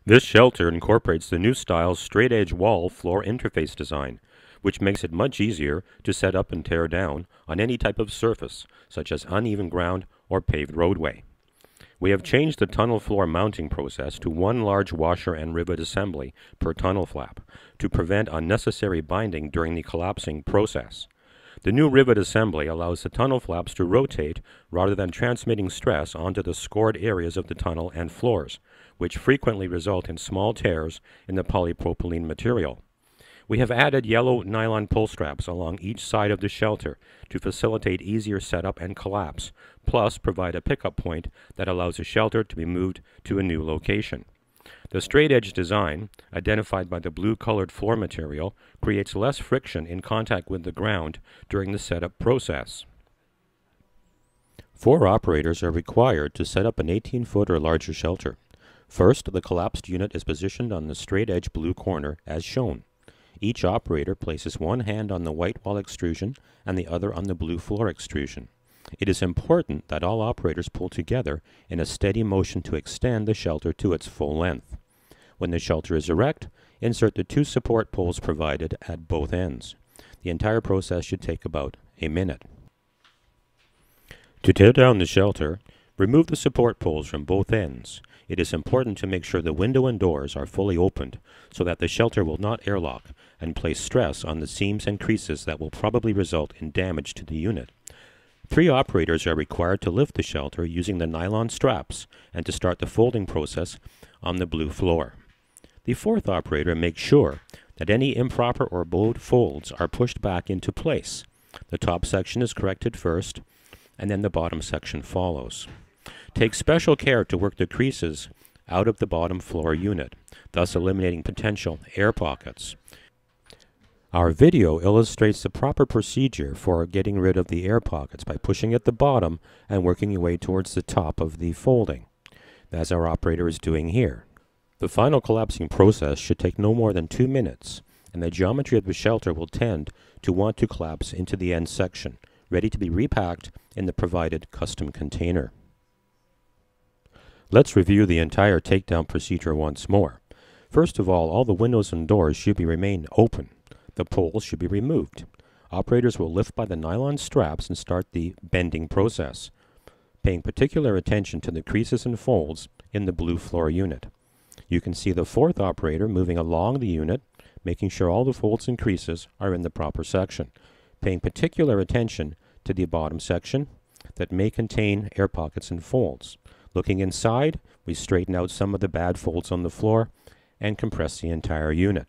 This shelter incorporates the new style's straight-edge wall floor interface design, which makes it much easier to set up and tear down on any type of surface, such as uneven ground or paved roadway. We have changed the tunnel floor mounting process to one large washer and rivet assembly per tunnel flap to prevent unnecessary binding during the collapsing process. The new rivet assembly allows the tunnel flaps to rotate rather than transmitting stress onto the scored areas of the tunnel and floors, which frequently result in small tears in the polypropylene material. We have added yellow nylon pull straps along each side of the shelter to facilitate easier setup and collapse, plus provide a pickup point that allows the shelter to be moved to a new location. The straight-edge design, identified by the blue-colored floor material, creates less friction in contact with the ground during the setup process. 4 operators are required to set up an 18-foot or larger shelter. First, the collapsed unit is positioned on the straight-edge blue corner as shown. Each operator places one hand on the white wall extrusion and the other on the blue floor extrusion. It is important that all operators pull together in a steady motion to extend the shelter to its full length. When the shelter is erect, insert the 2 support poles provided at both ends. The entire process should take about a minute. To tear down the shelter, remove the support poles from both ends. It is important to make sure the window and doors are fully opened so that the shelter will not airlock and place stress on the seams and creases that will probably result in damage to the unit. 3 operators are required to lift the shelter using the nylon straps and to start the folding process on the blue floor. The 4th operator makes sure that any improper or bowed folds are pushed back into place. The top section is corrected first, and then the bottom section follows. Take special care to work the creases out of the bottom floor unit, thus eliminating potential air pockets. Our video illustrates the proper procedure for getting rid of the air pockets by pushing at the bottom and working your way towards the top of the folding, as our operator is doing here. The final collapsing process should take no more than 2 minutes, and the geometry of the shelter will tend to want to collapse into the end section, ready to be repacked in the provided custom container. Let's review the entire takedown procedure once more. First of all the windows and doors should remain open. The poles should be removed. Operators will lift by the nylon straps and start the bending process, paying particular attention to the creases and folds in the blue floor unit. You can see the 4th operator moving along the unit, making sure all the folds and creases are in the proper section, paying particular attention to the bottom section that may contain air pockets and folds. Looking inside, we straighten out some of the bad folds on the floor and compress the entire unit.